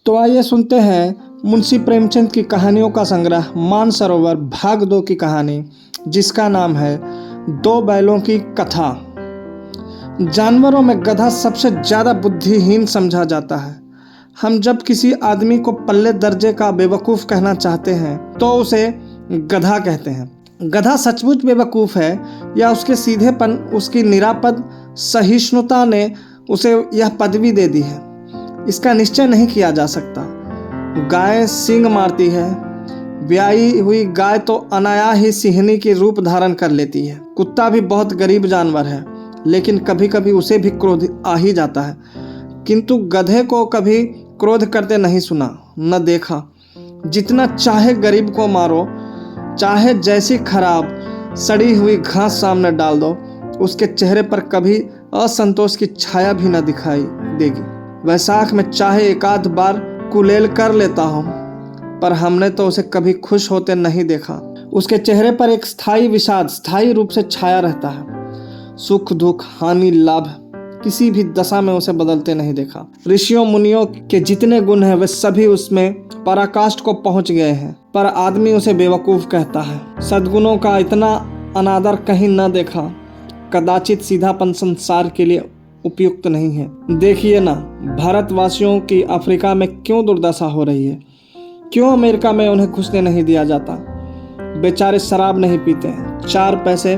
तो आइए सुनते हैं मुंशी प्रेमचंद की कहानियों का संग्रह मानसरोवर भाग 2 की कहानी, जिसका नाम है दो बैलों की कथा। जानवरों में गधा सबसे ज़्यादा बुद्धिहीन समझा जाता है। हम जब किसी आदमी को पल्ले दर्जे का बेवकूफ़ कहना चाहते हैं तो उसे गधा कहते हैं। गधा सचमुच बेवकूफ़ है या उसके सीधेपन, उसकी निरापद सहिष्णुता ने उसे यह पदवी दे दी है, इसका निश्चय नहीं किया जा सकता। गाय सींग मारती है, ब्याई हुई गाय तो अनाया ही सिंहनी की रूप धारण कर लेती है। कुत्ता भी बहुत गरीब जानवर है, लेकिन कभी कभी उसे भी क्रोध आ ही जाता है, किंतु गधे को कभी क्रोध करते नहीं सुना न देखा। जितना चाहे गरीब को मारो, चाहे जैसी खराब सड़ी हुई घास सामने डाल दो, उसके चेहरे पर कभी असंतोष की छाया भी न दिखाई देगी। वैसाख में चाहे एक आध बार कुलेल कर लेता हूँ, पर हमने तो उसे कभी खुश होते नहीं देखा। उसके चेहरे पर एक स्थायी विषाद स्थायी रूप से छाया रहता है। सुख दुख हानि लाभ किसी भी दशा में उसे बदलते नहीं देखा। ऋषियों मुनियों के जितने गुण हैं वे सभी उसमें पराकाष्ठ को पहुंच गए हैं, पर आदमी उसे बेवकूफ कहता है। सद्गुणों का इतना अनादर कहीं न देखा। कदाचित सीधापन संसार के लिए उपयुक्त नहीं है। देखिए ना, भारतवासियों की अफ्रीका में क्यों दुर्दशा हो रही है, क्यों अमेरिका में उन्हें घुसने नहीं दिया जाता। बेचारे शराब नहीं पीते, 4 पैसे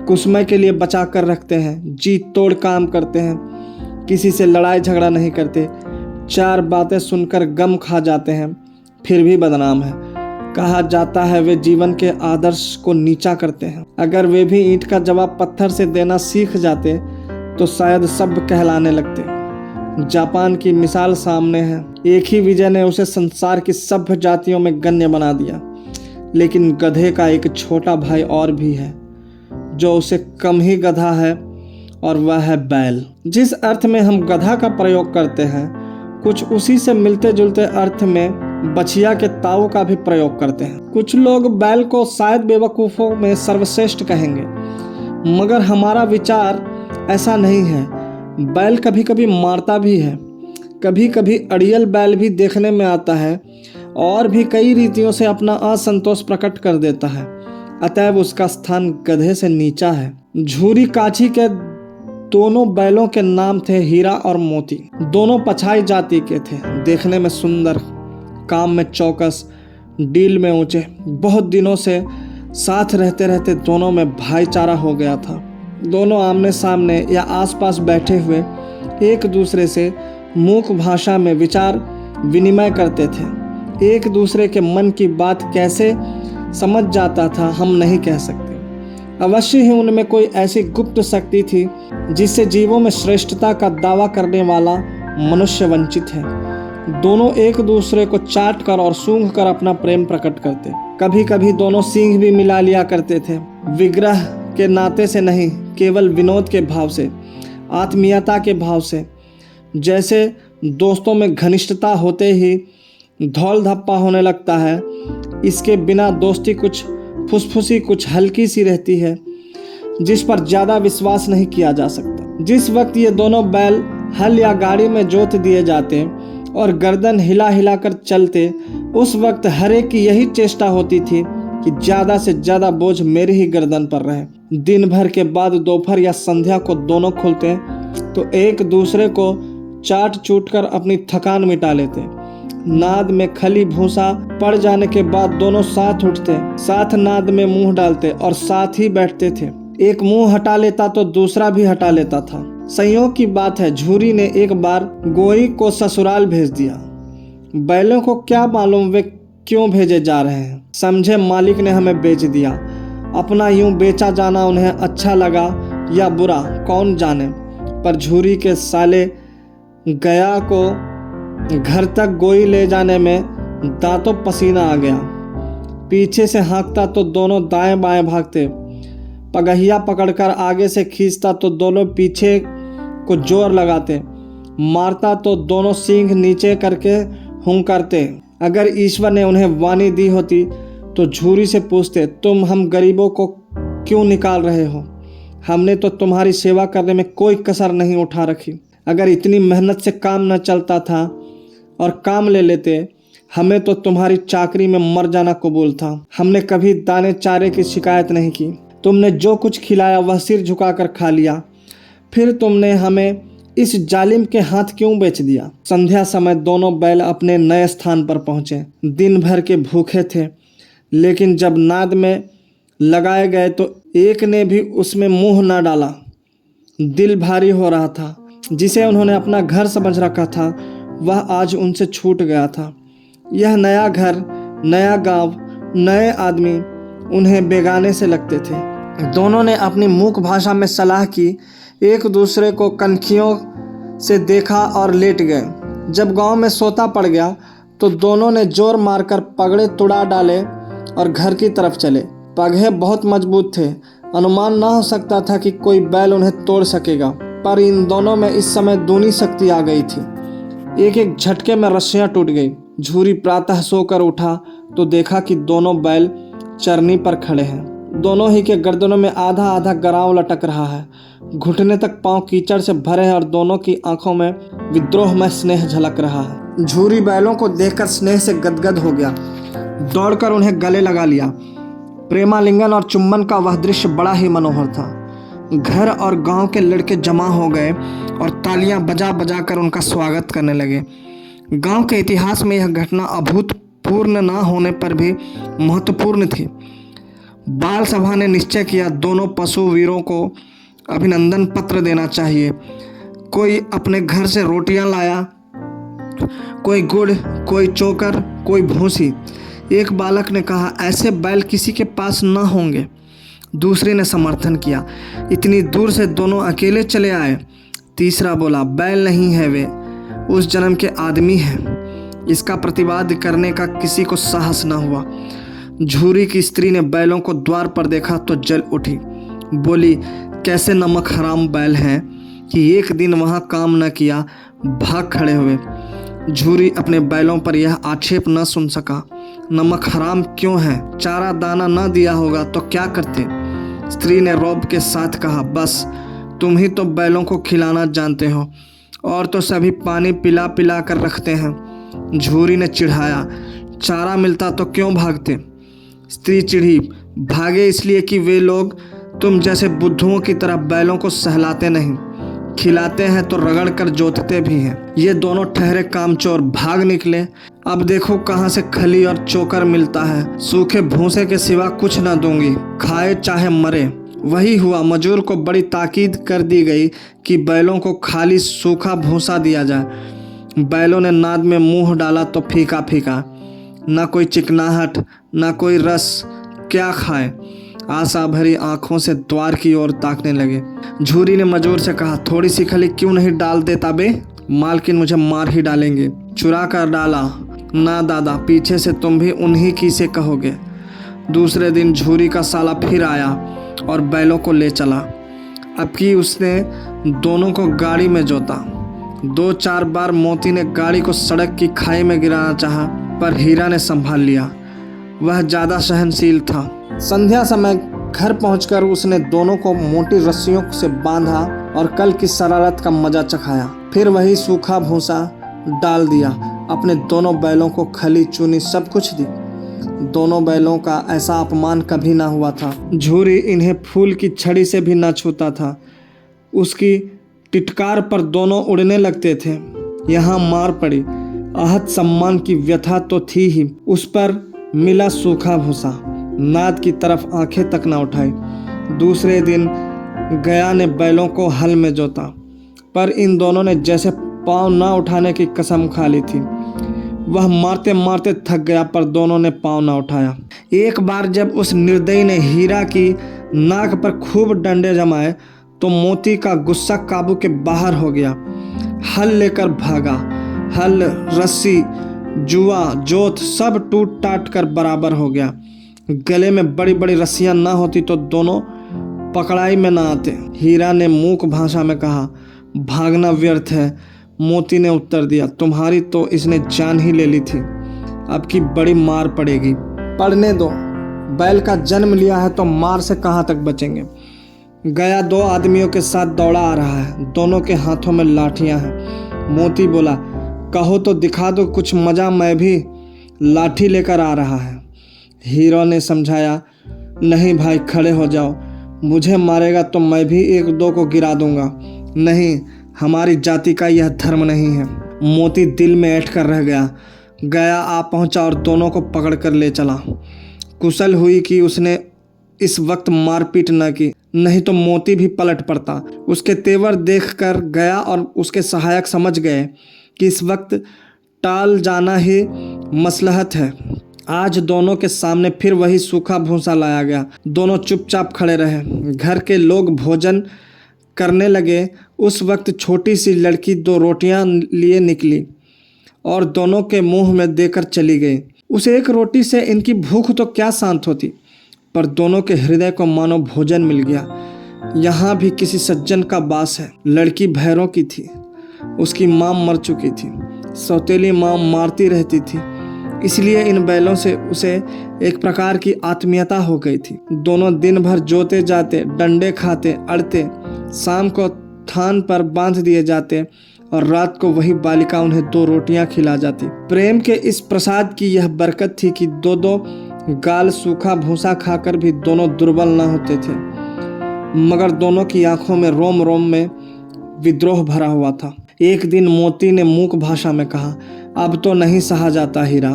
कुसमय के लिए बचा कर रखते हैं, जी तोड़ काम करते हैं, किसी से लड़ाई झगड़ा नहीं करते, 4 बातें सुनकर गम खा जाते हैं, फिर भी बदनाम है। कहा जाता है वे जीवन के आदर्श को नीचा करते हैं। अगर वे भी ईंट का जवाब पत्थर से देना सीख जाते तो शायद सब कहलाने लगते। जापान की मिसाल सामने है। एक ही विजय ने उसे संसार की सभ्य जातियों में गण्य बना दिया, लेकिन गधे का एक छोटा भाई और भी है जो उसे कम ही गधा है, और वह है बैल। जिस अर्थ में हम गधा का प्रयोग करते हैं, कुछ उसी से मिलते जुलते अर्थ में बछिया के ताऊ का भी प्रयोग करते हैं। कुछ लोग बैल को शायद बेवकूफ़ों में सर्वश्रेष्ठ कहेंगे, मगर हमारा विचार ऐसा नहीं है। बैल कभी कभी मारता भी है, कभी कभी अड़ियल बैल भी देखने में आता है और भी कई रीतियों से अपना असंतोष प्रकट कर देता है। अतएव उसका स्थान गधे से नीचा है। झूरी काछी के दोनों बैलों के नाम थे हीरा और मोती। दोनों पछाई जाति के थे, देखने में सुंदर, काम में चौकस, डील में ऊंचे। बहुत दिनों से साथ रहते रहते दोनों में भाईचारा हो गया था। दोनों आमने सामने या आसपास बैठे हुए एक दूसरे से मूक भाषा में विचार विनिमय करते थे। एक दूसरे के मन की बात कैसे समझ जाता था हम नहीं कह सकते। अवश्य ही उनमें कोई ऐसी गुप्त शक्ति थी जिससे जीवों में श्रेष्ठता का दावा करने वाला मनुष्य वंचित है। दोनों एक दूसरे को चाट कर और सूंघ कर अपना प्रेम प्रकट करते। कभी कभी दोनों सींग भी मिला लिया करते थे, विग्रह के नाते से नहीं, केवल विनोद के भाव से, आत्मीयता के भाव से। जैसे दोस्तों में घनिष्ठता होते ही धौल धप्पा होने लगता है, इसके बिना दोस्ती कुछ फुसफुसी, कुछ हल्की सी रहती है, जिस पर ज़्यादा विश्वास नहीं किया जा सकता। जिस वक्त ये दोनों बैल हल या गाड़ी में जोत दिए जाते और गर्दन हिला हिला कर चलते, उस वक्त हर एक की यही चेष्टा होती थी कि ज़्यादा से ज़्यादा बोझ मेरी ही गर्दन पर रहे। दिन भर के बाद दोपहर या संध्या को दोनों खुलते तो एक दूसरे को चाट चूट कर अपनी थकान मिटा लेते। नाद में खली भूसा पड़ जाने के बाद दोनों साथ उठते, साथ नाद में मुंह डालते और साथ ही बैठते थे। एक मुंह हटा लेता तो दूसरा भी हटा लेता था। संयोग की बात है, झूरी ने एक बार गोई को ससुराल भेज दिया। बैलों को क्या मालूम वे क्यों भेजे जा रहे हैं। समझे मालिक ने हमें बेच दिया। अपना यूं बेचा जाना उन्हें अच्छा लगा या बुरा, कौन जाने, पर झूरी के साले गया को घर तक गोई ले जाने में दांतों पसीना आ गया। पीछे से हाँकता तो दोनों दाएं बाएं भागते, पगहिया पकड़कर आगे से खींचता तो दोनों पीछे को जोर लगाते, मारता तो दोनों सींग नीचे करके हुंकारते। अगर ईश्वर ने उन्हें वाणी दी होती तो झूरी से पूछते, तुम हम गरीबों को क्यों निकाल रहे हो? हमने तो तुम्हारी सेवा करने में कोई कसर नहीं उठा रखी। अगर इतनी मेहनत से काम न चलता था और काम ले लेते। हमें तो तुम्हारी चाकरी में मर जाना कबूल था। हमने कभी दाने चारे की शिकायत नहीं की। तुमने जो कुछ खिलाया वह सिर झुकाकर खा लिया। फिर तुमने हमें इस जालिम के हाथ क्यों बेच दिया? संध्या समय दोनों बैल अपने नए स्थान पर पहुंचे। दिन भर के भूखे थे, लेकिन जब नाद में लगाए गए तो एक ने भी उसमें मुंह न डाला। दिल भारी हो रहा था। जिसे उन्होंने अपना घर समझ रखा था वह आज उनसे छूट गया था। यह नया घर, नया गांव, नए आदमी उन्हें बेगाने से लगते थे। दोनों ने अपनी मूक भाषा में सलाह की, एक दूसरे को कनखियों से देखा और लेट गए। जब गांव में सोता पड़ गया तो दोनों ने जोर मारकर पगड़े तुड़ा डाले और घर की तरफ चले। पगहे बहुत मजबूत थे। अनुमान ना हो सकता था कि कोई बैल उन्हें तोड़ सकेगा, पर इन दोनों में इस समय दूनी शक्ति आ गई थी। एक एक झटके में रस्सियां टूट गई। झूरी प्रातः सोकर उठा तो देखा कि दोनों बैल चरनी पर खड़े हैं। दोनों ही के गर्दनों में आधा आधा गराव लटक रहा है। घुटने तक पांव कीचड़ से भरे हैं और दोनों की आंखों में विद्रोह में स्नेह झलक रहा है। झूरी बैलों को देखकर स्नेह से गदगद हो गया। दौड़कर उन्हें गले लगा लिया। प्रेमालिंगन और चुंबन का वह दृश्य बड़ा ही मनोहर था। घर और गांव के लड़के जमा हो गए और तालियां बजा बजा कर उनका स्वागत करने लगे। गांव के इतिहास में यह घटना अभूतपूर्व न होने पर भी महत्वपूर्ण थी। बाल सभा ने निश्चय किया दोनों पशु वीरों को अभिनंदन पत्र देना चाहिए। कोई अपने घर से रोटियां लाया, कोई गुड़, कोई चोकर, कोई भूसी। एक बालक ने कहा, ऐसे बैल किसी के पास न होंगे। दूसरे ने समर्थन किया, इतनी दूर से दोनों अकेले चले आए। तीसरा बोला, बैल नहीं है, वे उस जन्म के आदमी हैं। इसका प्रतिवाद करने का किसी को साहस न हुआ। झूरी की स्त्री ने बैलों को द्वार पर देखा तो जल उठी। बोली, कैसे नमक हराम बैल हैं कि एक दिन वहाँ काम न किया, भाग खड़े हुए। झूरी अपने बैलों पर यह आक्षेप न सुन सका। नमक हराम क्यों है? चारा दाना न दिया होगा तो क्या करते? स्त्री ने रौब के साथ कहा, बस तुम ही तो बैलों को खिलाना जानते हो, और तो सभी पानी पिला पिला कर रखते हैं। झूरी ने चिढ़ाया, चारा मिलता तो क्यों भागते? स्त्री चिढ़ी, भागे इसलिए कि वे लोग तुम जैसे बुद्धुओं की तरह बैलों को सहलाते नहीं, खिलाते हैं तो रगड़ कर जोतते भी हैं। ये दोनों ठहरे कामचोर भाग निकले। अब देखो कहाँ से खली और चोकर मिलता है। सूखे भूसे के सिवा कुछ न दूंगी, खाए चाहे मरे। वही हुआ। मजूर को बड़ी ताकीद कर दी गई कि बैलों को खाली सूखा भूसा दिया जाए। बैलों ने नाद में मुंह डाला तो फीका फीका, न कोई चिकनाहट न कोई रस। क्या खाए? आशा भरी आंखों से द्वार की ओर ताकने लगे। झूरी ने मजूर से कहा, थोड़ी सी खली क्यों नहीं डाल देता बे? मालकिन मुझे मार ही डालेंगे। चुरा कर डाला ना दादा, पीछे से तुम भी उन्हीं की से कहोगे। दूसरे दिन झूरी का साला फिर आया और बैलों को ले चला। अब की उसने दोनों को गाड़ी में जोता। 2-4 बार मोती ने गाड़ी को सड़क की खाई में गिराना चाहा, पर हीरा ने संभाल लिया। वह ज़्यादा सहनशील था। संध्या समय घर पहुंचकर उसने दोनों को मोटी रस्सियों से बांधा और कल की शरारत का मजा चखाया। फिर वही सूखा भूसा डाल दिया। अपने दोनों बैलों को खली चूनी सब कुछ दी। दोनों बैलों का ऐसा अपमान कभी ना हुआ था। झूरी इन्हें फूल की छड़ी से भी ना छूता था। उसकी टिटकार पर दोनों उड़ने लगते थे। यहाँ मार पड़ी। आहत सम्मान की व्यथा तो थी ही, उस पर मिला सूखा भूसा। नाद की तरफ आंखें तक न उठाई। दूसरे दिन गया ने बैलों को हल में जोता, पर इन दोनों ने जैसे पांव न उठाने की कसम खा ली थी। वह मारते मारते थक गया, पर दोनों ने पांव न उठाया। एक बार जब उस निर्दयी ने हीरा की नाक पर खूब डंडे जमाए तो मोती का गुस्सा काबू के बाहर हो गया। हल लेकर भागा। हल, रस्सी, जुआ, जोत सब टूट टाट कर बराबर हो गया। गले में बड़ी बड़ी रस्सियां ना होती तो दोनों पकड़ाई में ना आते। हीरा ने मूक भाषा में कहा, भागना व्यर्थ है। मोती ने उत्तर दिया, तुम्हारी तो इसने जान ही ले ली थी, अब की बड़ी मार पड़ेगी। पढ़ने दो, बैल का जन्म लिया है तो मार से कहाँ तक बचेंगे। गया 2 आदमियों के साथ दौड़ा आ रहा है। दोनों के हाथों में लाठियां हैं। मोती बोला, कहो तो दिखा दो कुछ मजा, मैं भी लाठी लेकर आ रहा है। हीरो ने समझाया, नहीं भाई खड़े हो जाओ, मुझे मारेगा तो मैं भी एक दो को गिरा दूंगा। नहीं, हमारी जाति का यह धर्म नहीं है। मोती दिल में ऐंठ कर रह गया। गया आ पहुंचा और दोनों को पकड़ कर ले चला। कुशल हुई कि उसने इस वक्त मारपीट न की, नहीं तो मोती भी पलट पड़ता। उसके तेवर देखकर गया और उसके सहायक समझ गए कि इस वक्त टाल जाना ही मसलहत है। आज दोनों के सामने फिर वही सूखा भूसा लाया गया। दोनों चुपचाप खड़े रहे। घर के लोग भोजन करने लगे। उस वक्त छोटी सी लड़की 2 रोटियां लिए निकली और दोनों के मुंह में देकर चली गई। उस एक रोटी से इनकी भूख तो क्या शांत होती, पर दोनों के हृदय को मानो भोजन मिल गया। यहाँ भी किसी सज्जन का वास है। लड़की भैरों की थी, उसकी माँ मर चुकी थी। सौतेली माँ मारती रहती थी, इसलिए इन बैलों से उसे एक प्रकार की आत्मीयता हो गई थी। दोनों दिन भर जोते जाते, डंडे खाते, अड़ते, शाम को थान पर बांध दिए जाते और रात को वही बालिका उन्हें 2 रोटियां खिला जाती। प्रेम के इस प्रसाद की यह बरकत थी कि 2-2 गाल सूखा भूसा खाकर भी दोनों दुर्बल न होते थे, मगर दोनों की आंखों में रोम रोम में विद्रोह भरा हुआ था। एक दिन मोती ने मूक भाषा में कहा, अब तो नहीं सहा जाता हीरा,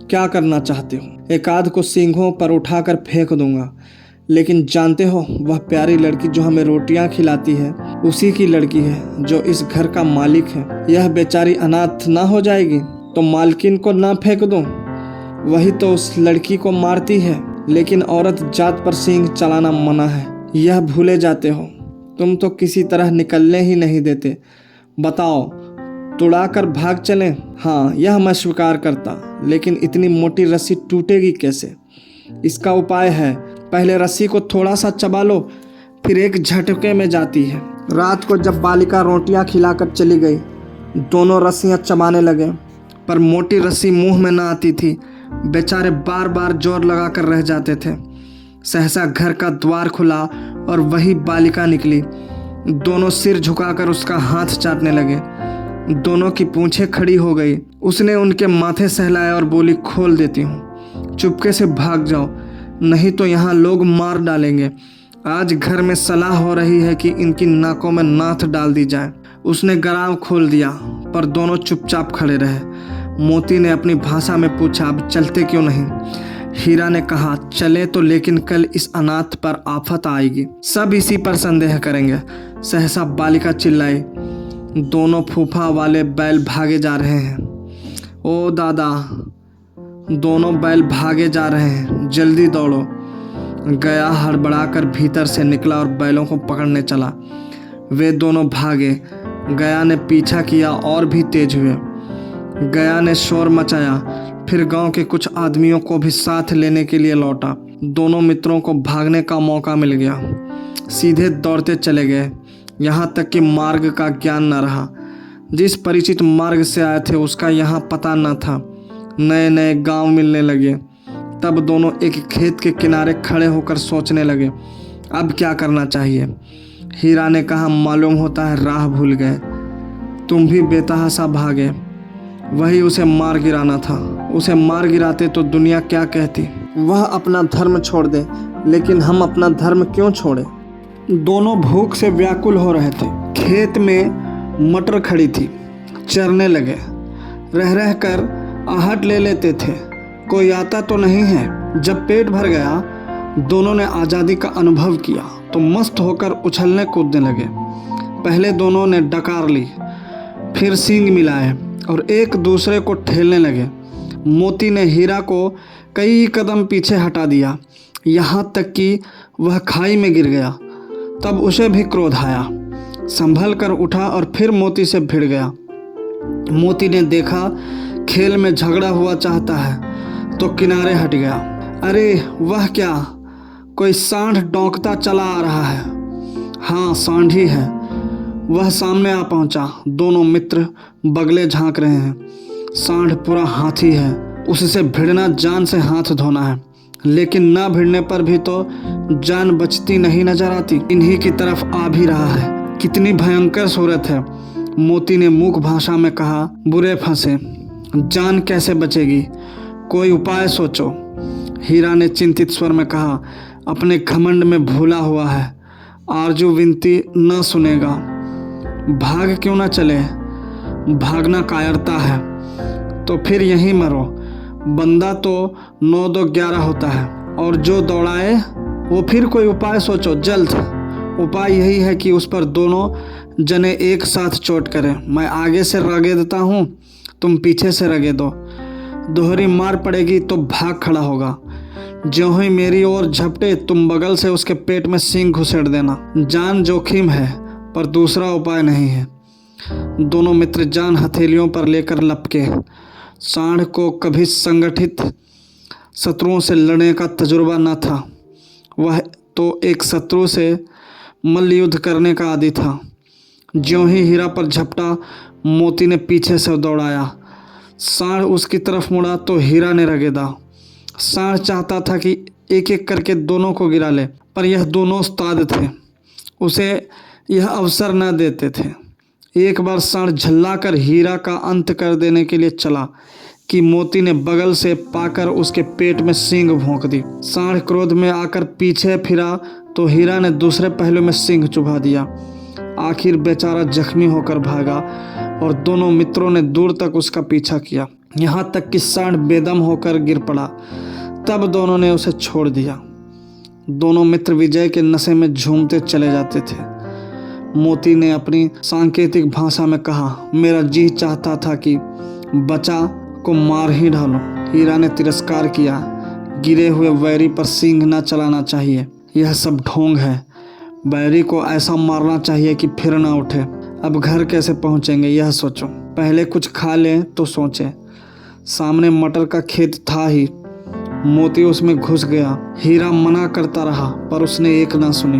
क्या करना चाहते हो? एक आध को सींगों पर उठाकर फेंक दूंगा, लेकिन जानते हो वह प्यारी लड़की जो हमें रोटियां खिलाती है उसी की लड़की है जो इस घर का मालिक है। यह बेचारी अनाथ ना हो जाएगी तो मालकिन को ना फेंक दूं? वही तो उस लड़की को मारती है, लेकिन औरत जात पर सींग चलाना मना है। यह भूले जाते हो। तुम तो किसी तरह निकलने ही नहीं देते। बताओ, तुड़ाकर भाग चलें? हाँ, यह मैं स्वीकार करता, लेकिन इतनी मोटी रस्सी टूटेगी कैसे? इसका उपाय है। पहले रस्सी को थोड़ा सा चबा लो, फिर एक झटके में जाती है। रात को जब बालिका रोटियां खिलाकर चली गई, दोनों रस्सियां चबाने लगे, पर मोटी रस्सी मुंह में ना आती थी। बेचारे बार बार जोर लगाकर रह जाते थे। सहसा घर का द्वार खुला और वही बालिका निकली। दोनों सिर झुकाकर उसका हाथ चाटने लगे। दोनों की पूंछें खड़ी हो गई। उसने उनके माथे सहलाया और बोली, खोल देती हूँ, चुपके से भाग जाओ, नहीं तो यहाँ लोग मार डालेंगे। आज घर में सलाह हो रही है कि इनकी नाकों में नाथ डाल दी जाए। उसने गराव खोल दिया, पर दोनों चुपचाप खड़े रहे। मोती ने अपनी भाषा में पूछा, अब चलते क्यों नहीं? हीरा ने कहा, चले तो, लेकिन कल इस अनाथ पर आफत आएगी, सब इसी पर संदेह करेंगे। सहसा बालिका चिल्लाई, दोनों फूफा वाले बैल भागे जा रहे हैं। ओ दादा, दोनों बैल भागे जा रहे हैं, जल्दी दौड़ो। गया हड़बड़ाकर भीतर से निकला और बैलों को पकड़ने चला। वे दोनों भागे। गया ने पीछा किया और भी तेज हुए। गया ने शोर मचाया, फिर गांव के कुछ आदमियों को भी साथ लेने के लिए लौटा। दोनों मित्रों को भागने का मौका मिल गया। सीधे दौड़ते चले गए, यहाँ तक कि मार्ग का ज्ञान न रहा। जिस परिचित मार्ग से आए थे उसका यहाँ पता न था। नए नए गांव मिलने लगे। तब दोनों एक खेत के किनारे खड़े होकर सोचने लगे, अब क्या करना चाहिए। हीरा ने कहा, मालूम होता है राह भूल गए, तुम भी बेतहाशा भागे। वही उसे मार गिराना था। उसे मार गिराते तो दुनिया क्या कहती। वह अपना धर्म छोड़ दे, लेकिन हम अपना धर्म क्यों छोड़े। दोनों भूख से व्याकुल हो रहे थे। खेत में मटर खड़ी थी, चरने लगे। रह रह कर आहट ले लेते थे, कोई आता तो नहीं है। जब पेट भर गया, दोनों ने आज़ादी का अनुभव किया तो मस्त होकर उछलने कूदने लगे। पहले दोनों ने डकार ली, फिर सींग मिलाए और एक दूसरे को ठेलने लगे। मोती ने हीरा को कई कदम पीछे हटा दिया, यहाँ तक कि वह खाई में गिर गया। तब उसे भी क्रोध आया, संभल कर उठा और फिर मोती से भिड़ गया। मोती ने देखा खेल में झगड़ा हुआ चाहता है तो किनारे हट गया। अरे वह क्या, कोई सांड डौंकता चला आ रहा है। हाँ, सांड ही है। वह सामने आ पहुंचा। दोनों मित्र बगले झांक रहे हैं। सांड पूरा हाथी है, उससे भिड़ना जान से हाथ धोना है, लेकिन ना भिड़ने पर भी तो जान बचती नहीं नजर आती। इन्हीं की तरफ आ भी रहा है। कितनी भयंकर सूरत है। मोती ने मूक भाषा में कहा, बुरे फंसे, जान कैसे बचेगी, कोई उपाय सोचो। हीरा ने चिंतित स्वर में कहा, अपने घमंड में भूला हुआ है, आरजू विनती न सुनेगा। भाग क्यों न चले, भागना कायरता है, तो फिर यहीं मरो। बंदा तो 9 2 11 होता है, और जो दौड़ाए वो फिर कोई उपाय सोचो जल्द। उपाय यही है कि उस पर दोनों जने एक साथ चोट करें। मैं आगे से रगे देता हूँ, तुम पीछे से रगे दो। दोहरी मार पड़ेगी तो भाग खड़ा होगा। ज्यों ही मेरी ओर झपटे तुम बगल से उसके पेट में सींग घुसेड़ देना। जान जोखिम है पर दूसरा उपाय नहीं है। दोनों मित्र जान हथेलियों पर लेकर लपके। सांड को कभी संगठित शत्रुओं से लड़ने का तजुर्बा न था। वह तो एक शत्रु से मल्ल युद्ध करने का आदी था। ज्यों ही हीरा पर झपटा, मोती ने पीछे से दौड़ाया। सांड उसकी तरफ मुड़ा तो हीरा ने रगेदा। सांड चाहता था कि एक एक करके दोनों को गिरा ले, पर यह दोनों उस्ताद थे, उसे यह अवसर न देते थे। एक बार सांड झल्ला कर हीरा का अंत कर देने के लिए चला कि मोती ने बगल से पाकर उसके पेट में सींग भोंक दी। सांड क्रोध में आकर पीछे फिरा तो हीरा ने दूसरे पहलू में सींग चुभा दिया। आखिर बेचारा जख्मी होकर भागा और दोनों मित्रों ने दूर तक उसका पीछा किया, यहाँ तक कि सांड बेदम होकर गिर पड़ा। तब दोनों ने उसे छोड़ दिया। दोनों मित्र विजय के नशे में झूमते चले जाते थे। मोती ने अपनी सांकेतिक भाषा में कहा, मेरा जी चाहता था कि बचा को मार ही डालो। हीरा ने तिरस्कार किया, गिरे हुए वैरी पर सींग न चलाना चाहिए, यह सब ढोंग है। बैरी को ऐसा मारना चाहिए कि फिर ना उठे। अब घर कैसे पहुंचेंगे यह सोचो, पहले कुछ खा लें तो सोचें। सामने मटर का खेत था ही। मोती उसमें घुस गया। हीरा मना करता रहा पर उसने एक ना सुनी।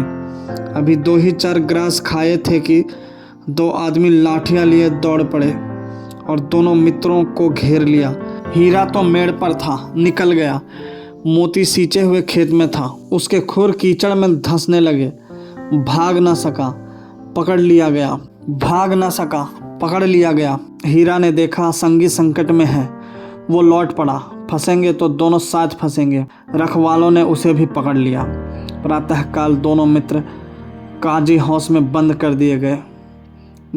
अभी 2 ही 4 ग्रास खाए थे कि 2 आदमी लाठियां लिए दौड़ पड़े और दोनों मित्रों को घेर लिया। हीरा तो मेड़ पर था, निकल गया। मोती सींचे हुए खेत में था, उसके खुर कीचड़ में धंसने लगे। भाग ना सका, पकड़ लिया गया। भाग ना सका, पकड़ लिया गया। हीरा ने देखा संगी संकट में है, वो लौट पड़ा। फंसेंगे तो दोनों साथ फंसेंगे। रखवालों ने उसे भी पकड़ लिया। प्रातःकाल दोनों मित्र काजी हाउस में बंद कर दिए गए।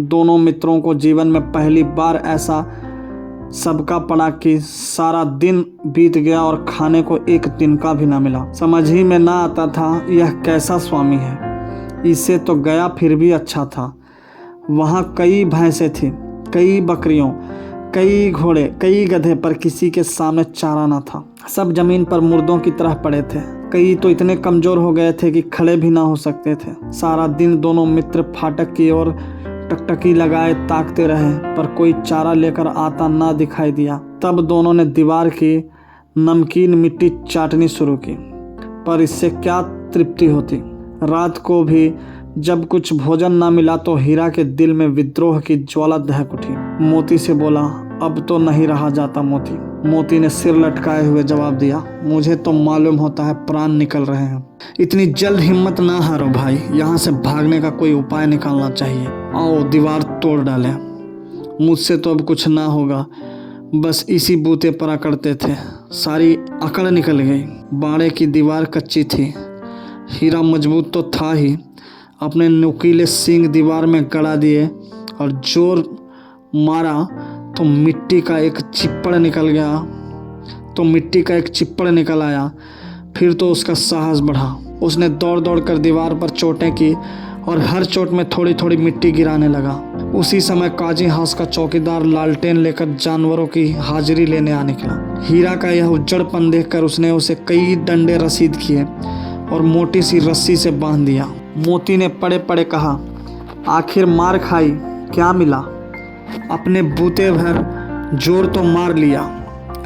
दोनों मित्रों को जीवन में पहली बार ऐसा सबका पड़ा कि सारा दिन बीत गया और खाने को एक दिन का भी ना मिला। समझ ही में ना आता था यह कैसा स्वामी है। इससे तो गया फिर भी अच्छा था। वहाँ कई भैंसें थी, कई बकरियों, कई घोड़े, कई गधे, पर किसी के सामने चारा ना था। सब जमीन पर मुर्दों की तरह पड़े थे। कई तो इतने कमजोर हो गए थे कि खड़े भी ना हो सकते थे। सारा दिन दोनों मित्र फाटक की ओर टकटकी लगाए ताकते रहे, पर कोई चारा लेकर आता ना दिखाई दिया। तब दोनों ने दीवार की नमकीन मिट्टी चाटनी शुरू की, पर इससे क्या तृप्ति होती। रात को भी जब कुछ भोजन ना मिला तो हीरा के दिल में विद्रोह की ज्वाला दहक उठी। मोती से बोला, अब तो नहीं रहा जाता मोती। मोती ने सिर लटकाए हुए जवाब दिया, मुझे तो मालूम होता है प्राण निकल रहे हैं। इतनी जल्द हिम्मत ना हारो भाई, यहाँ से भागने का कोई उपाय निकालना चाहिए। आओ दीवार तोड़ डालें। मुझसे तो अब कुछ ना होगा, बस इसी बूते पर अकड़ते थे, सारी अकड़ निकल गई। बाड़े की दीवार कच्ची थी। हीरा मजबूत तो था ही, अपने नुकीले सींग दीवार में गड़ा दिए और जोर मारा तो मिट्टी का एक चिप्पड़ निकल आया। फिर तो उसका साहस बढ़ा। उसने दौड़ दौड़ कर दीवार पर चोटें की और हर चोट में थोड़ी थोड़ी मिट्टी गिराने लगा। उसी समय काजी हाउस का चौकीदार लालटेन लेकर जानवरों की हाजिरी लेने आ निकला। हीरा का यह उज्जड़पन देखकर उसने उसे कई डंडे रसीद किए और मोटी सी रस्सी से बांध दिया। मोती ने पड़े पड़े कहा, आखिर मार खाई, क्या मिला? अपने बूते भर जोर तो मार लिया।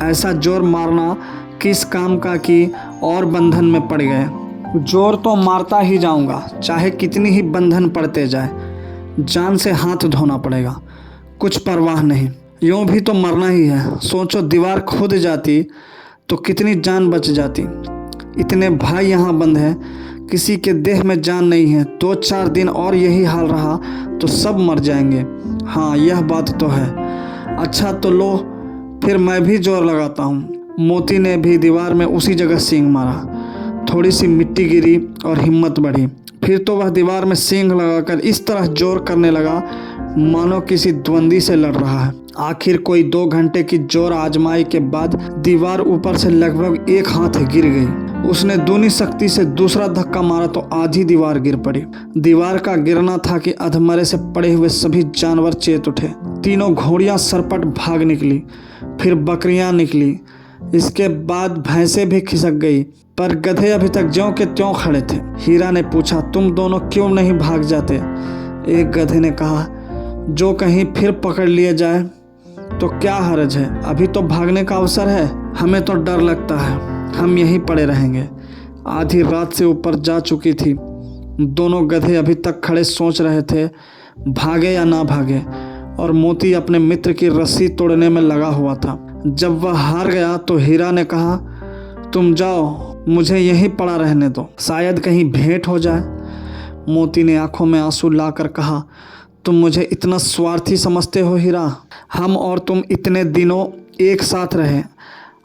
ऐसा जोर मारना किस काम का कि और बंधन में पड़ गए। जोर तो मारता ही जाऊंगा, चाहे कितनी ही बंधन पड़ते जाए। जान से हाथ धोना पड़ेगा, कुछ परवाह नहीं। यूं भी तो मरना ही है। सोचो दीवार खुद जाती तो कितनी जान बच जाती। इतने भाई यहाँ बंद है, किसी के देह में जान नहीं है। 2-4 दिन और यही हाल रहा तो सब मर जाएंगे। हाँ यह बात तो है। अच्छा तो लो, फिर मैं भी जोर लगाता हूँ। मोती ने भी दीवार में उसी जगह सींग मारा। थोड़ी सी मिट्टी गिरी और हिम्मत बढ़ी। फिर तो वह दीवार में सींग लगाकर इस तरह जोर करने लगा मानो किसी द्वंद्वी से लड़ रहा है। आखिर कोई 2 घंटे की जोर आजमाई के बाद दीवार ऊपर से लगभग 1 हाथ गिर गई। उसने दूनी शक्ति से दूसरा धक्का मारा तो आधी दीवार गिर पड़ी। दीवार का गिरना था कि अधमरे से पड़े हुए सभी जानवर चेत उठे। तीनों घोड़ियां सरपट भाग निकली, फिर बकरियां निकली, इसके बाद भैंसें भी खिसक गई, पर गधे अभी तक ज्यों के त्यों खड़े थे। हीरा ने पूछा, तुम दोनों क्यों नहीं भाग जाते? एक गधे ने कहा, जो कहीं फिर पकड़ लिए जाए तो क्या हर्ज है, अभी तो भागने का अवसर है। हमें तो डर लगता है, हम यहीं पड़े रहेंगे। आधी रात से ऊपर जा चुकी थी। दोनों गधे अभी तक खड़े सोच रहे थे भागे या ना भागे, और मोती अपने मित्र की रस्सी तोड़ने में लगा हुआ था। जब वह हार गया तो हीरा ने कहा, तुम जाओ, मुझे यहीं पड़ा रहने दो, शायद कहीं भेंट हो जाए। मोती ने आंखों में आंसू लाकर कहा, तुम मुझे इतना स्वार्थी समझते हो हीरा? हम और तुम इतने दिनों एक साथ रहे,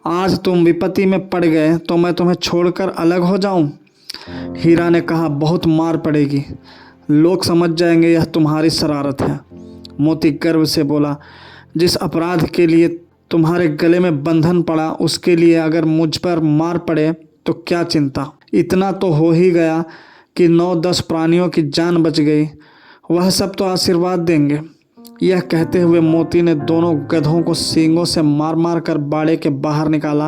आज तुम विपत्ति में पड़ गए तो मैं तुम्हें छोड़कर अलग हो जाऊं? हीरा ने कहा, बहुत मार पड़ेगी, लोग समझ जाएंगे यह तुम्हारी शरारत है। मोती गर्व से बोला, जिस अपराध के लिए तुम्हारे गले में बंधन पड़ा उसके लिए अगर मुझ पर मार पड़े तो क्या चिंता। इतना तो हो ही गया कि 9-10 प्राणियों की जान बच गई, वह सब तो आशीर्वाद देंगे। यह कहते हुए मोती ने दोनों गधों को सींगों से मार मार कर बाड़े के बाहर निकाला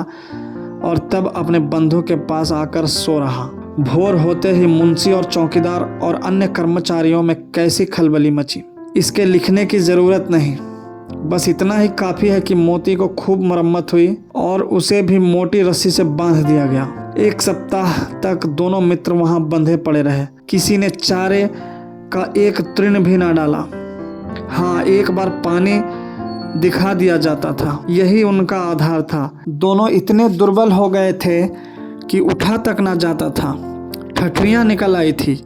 और तब अपने बंधु के पास आकर सो रहा। भोर होते ही मुंशी और चौकीदार और अन्य कर्मचारियों में कैसी खलबली मची। इसके लिखने की ज़रूरत नहीं, बस इतना ही काफ़ी है कि मोती को खूब मरम्मत हुई और उसे भी मोटी रस्सी से बांध दिया गया। 1 सप्ताह तक दोनों मित्र वहां बंधे पड़े रहे। किसी ने चारे का एक तृण भी ना डाला। हाँ, एक बार पानी दिखा दिया जाता था, यही उनका आधार था। दोनों इतने दुर्बल हो गए थे कि उठा तक ना जाता था। ठठरियाँ निकल आई थी।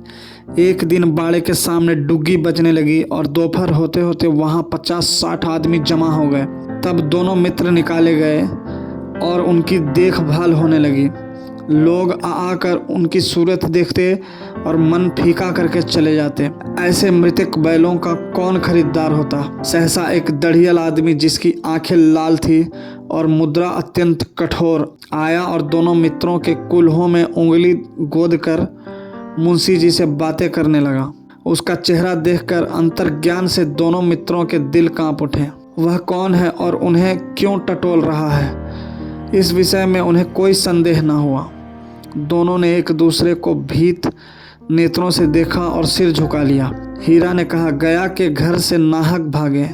एक दिन बाड़े के सामने डुग्गी बजने लगी और दोपहर होते होते वहाँ 50-60 आदमी जमा हो गए। तब दोनों मित्र निकाले गए और उनकी देखभाल होने लगी। लोग आकर उनकी सूरत देखते और मन फीका करके चले जाते। ऐसे मृतक बैलों का कौन खरीदार होता। सहसा एक दढ़ियल आदमी जिसकी आंखें लाल थी और मुद्रा अत्यंत कठोर आया और दोनों मित्रों के कुल्हों में उंगली गोद कर मुंशी जी से बातें करने लगा। उसका चेहरा देखकर अंतर्ज्ञान से दोनों मित्रों के दिल कांप उठे। वह कौन है और उन्हें क्यों टटोल रहा है, इस विषय में उन्हें कोई संदेह न हुआ। दोनों ने एक दूसरे को भीत नेत्रों से देखा और सिर झुका लिया। हीरा ने कहा, गया के घर से नाहक भागे,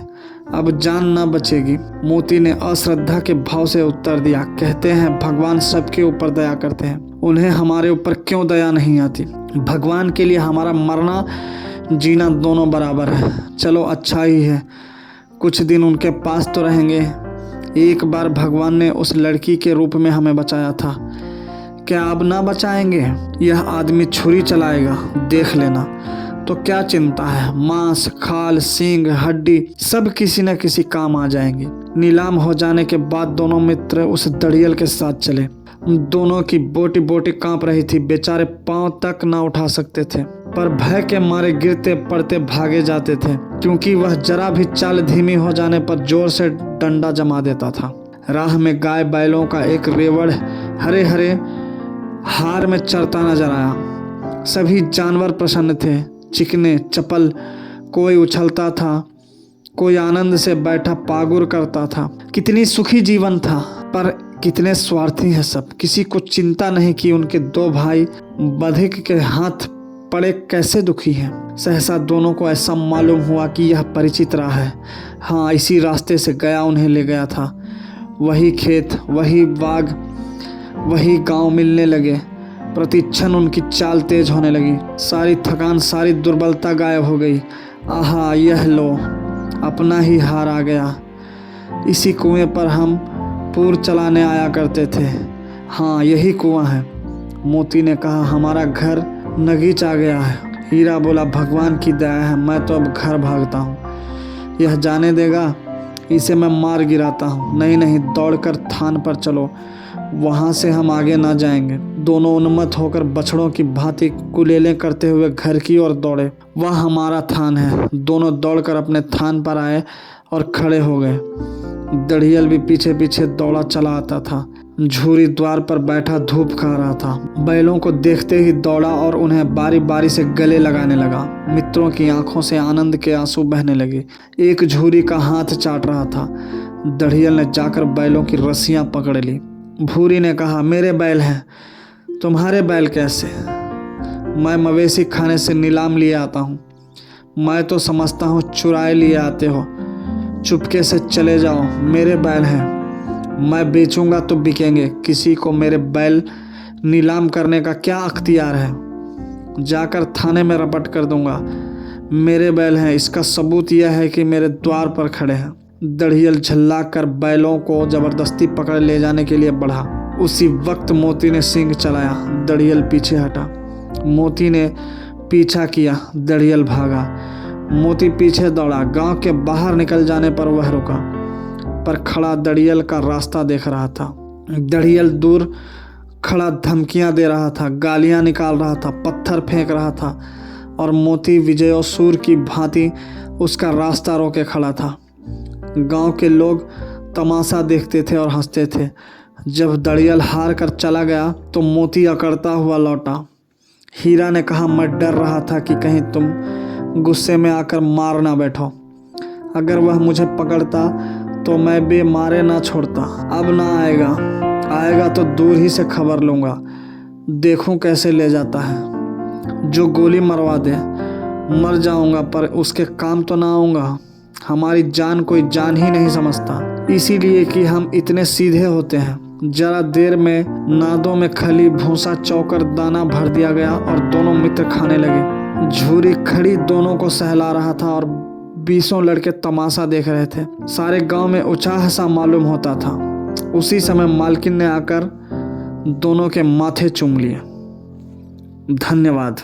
अब जान न बचेगी। मोती ने अश्रद्धा के भाव से उत्तर दिया, कहते हैं भगवान सबके ऊपर दया करते हैं, उन्हें हमारे ऊपर क्यों दया नहीं आती। भगवान के लिए हमारा मरना जीना दोनों बराबर है। चलो अच्छा ही है, कुछ दिन उनके पास तो रहेंगे। एक बार भगवान ने उस लड़की के रूप में हमें बचाया था, क्या अब ना बचाएंगे? यह आदमी छुरी चलाएगा, देख लेना। तो क्या चिंता है, मांस, खाल, सींग, हड्डी सब किसी न किसी काम आ जाएंगे। नीलाम हो जाने के बाद दोनों मित्र उस दड़ियल के साथ चले। दोनों की बोटी बोटी कांप रही थी, बेचारे पांव तक ना उठा सकते थे, पर भय के मारे गिरते पड़ते भागे जाते थे, क्योंकि वह जरा भी चाल धीमी हो जाने पर जोर से डंडा जमा देता था। राह में गाय बैलों का एक रेवड़ हरे हरे हार में चरता नजर आया। सभी जानवर प्रसन्न थे, चिकने चपल, कोई उछलता था, कोई आनंद से बैठा पागुर करता था। कितनी सुखी जीवन था, पर कितने स्वार्थी हैं सब। किसी को चिंता नहीं कि उनके 2 भाई बधिक के हाथ पड़े कैसे दुखी हैं। सहसा दोनों को ऐसा मालूम हुआ कि यह परिचित राह है। हाँ, इसी रास्ते से गया उन्हें ले गया था। वही खेत, वही बाग, वही गांव मिलने लगे। प्रतिक्षण उनकी चाल तेज होने लगी। सारी थकान, सारी दुर्बलता गायब हो गई। आहा, यह लो, अपना ही हार आ गया। इसी कुएं पर हम पूर चलाने आया करते थे। हाँ, यही कुआं है। मोती ने कहा, हमारा घर नगीच आ गया है। हीरा बोला, भगवान की दया है, मैं तो अब घर भागता हूँ। यह जाने देगा, इसे मैं मार गिराता हूँ। नहीं नहीं, दौड़कर थान पर चलो, वहाँ से हम आगे ना जाएंगे। दोनों उन्मत्त होकर बछड़ों की भांति कुलेलें करते हुए घर की ओर दौड़े। वह हमारा थान है। दोनों दौड़कर अपने थान पर आए और खड़े हो गए। दढ़ियल भी पीछे पीछे दौड़ा चला आता था। झूरी द्वार पर बैठा धूप खा रहा था। बैलों को देखते ही दौड़ा और उन्हें बारी बारी से गले लगाने लगा। मित्रों की आंखों से आनंद के आंसू बहने लगे। एक झूरी का हाथ चाट रहा था। दढ़ियल ने जाकर बैलों की रस्सियां पकड़ ली। भूरी ने कहा, मेरे बैल हैं, तुम्हारे बैल कैसे? मैं मवेशी खाने से नीलाम लिए आता हूँ। मैं तो समझता हूँ चुराए लिए आते हो। चुपके से चले जाओ, मेरे बैल हैं। मैं बेचूंगा तो बिकेंगे। किसी को मेरे बैल नीलाम करने का क्या अख्तियार है? जाकर थाने में रपट कर दूंगा। मेरे बैल हैं, इसका सबूत यह है कि मेरे द्वार पर खड़े हैं। दढ़ियल झल्ला कर बैलों को जबरदस्ती पकड़ ले जाने के लिए बढ़ा। उसी वक्त मोती ने सींग चलाया। दढ़ियल पीछे हटा। मोती ने पीछा किया। दढ़ियल भागा। मोती पीछे दौड़ा। गांव के बाहर निकल जाने पर वह रुका, पर खड़ा दढ़ियल का रास्ता देख रहा था। दढ़ियल दूर खड़ा धमकियां दे रहा था, गालियां निकाल रहा था, पत्थर फेंक रहा था, और मोती विजयोसूर की भांति उसका रास्ता रोके खड़ा था। गांव के लोग तमाशा देखते थे और हंसते थे। जब दढ़ियल हार कर चला गया तो मोती अकड़ता हुआ लौटा। हीरा ने कहा, मैं डर रहा था कि कहीं तुम गुस्से में आकर मार ना बैठो। अगर वह मुझे पकड़ता तो मैं भी मारे ना छोड़ता। अब ना आएगा, आएगा तो दूर ही से खबर लूँगा, देखूं कैसे ले जाता है। जो गोली मरवा दे, मर जाऊंगा, पर उसके काम तो ना आऊँगा। हमारी जान कोई जान ही नहीं समझता, इसीलिए कि हम इतने सीधे होते हैं। जरा देर में नादों में खली, भूसा, चौकर, दाना भर दिया गया और दोनों मित्र खाने लगे। झूरी खड़ी दोनों को सहला रहा था और 20 लड़के तमाशा देख रहे थे। सारे गांव में उत्साह सा मालूम होता था। उसी समय मालकिन ने आकर दोनों के माथे चूम लिए। धन्यवाद।